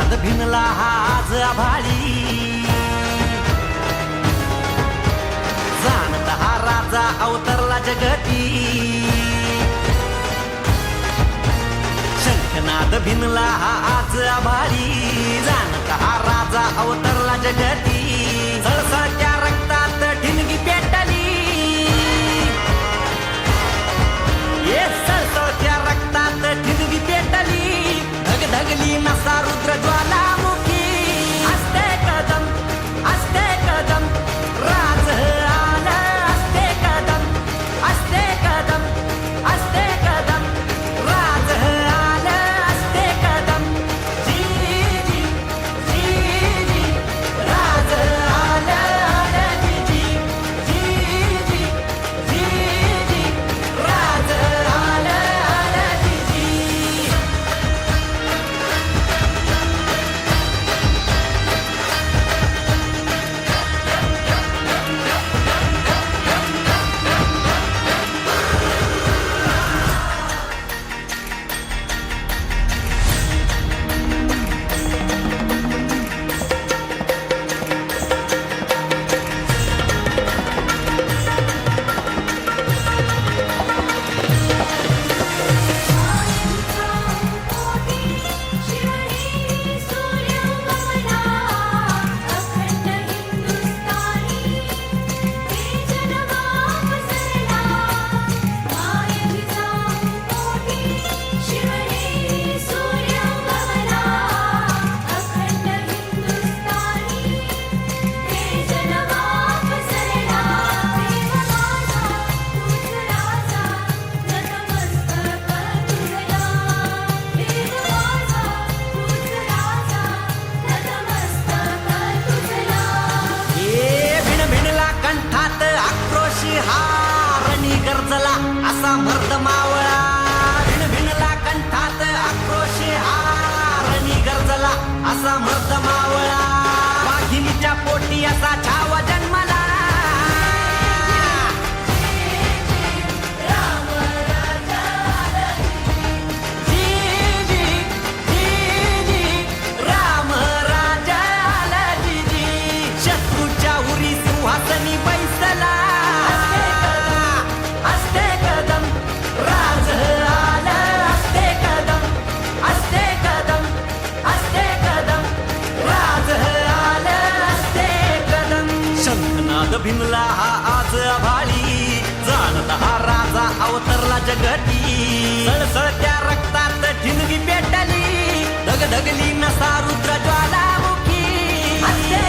शंखनाद भिनला आज आभाळी, जाणता हा राजा अवतरला जगती. शंखनाद भिनला आज आभाळी, जाणता हा राजा अवतरला जगती. सळसळत्या रक्तात ठिणगी पेटली, सळसळत्या रक्तात ठिणगी पेटली. धगधगली नसा रुद्र ज्वालामुखी. असते कदम राज आला. असते कदम राज आला. असते कदम जी जी जी जी राज आला. जी जी जी जी जी जी राज आला. जी जी. कंठात आक्रोशी हारणी गरजला असा मर्द मावळा. भिनभिनला कंठात आक्रोशी हारणी गरजला असा मर्द मावळा. वाघिणीच्या पोटी असा छावा जन्मला. सिंहासनी बैसला. असते कदम राज आला. असते कदम राज आला. असते कदम. शंखनाद भिनला हा आज आभाळी, जाणता हा राजा अवतरला जगती. सळसळत्या रक्तात ठिणगी पेटली, धगधगली नसा रुद्र ज्वालामुखी. असते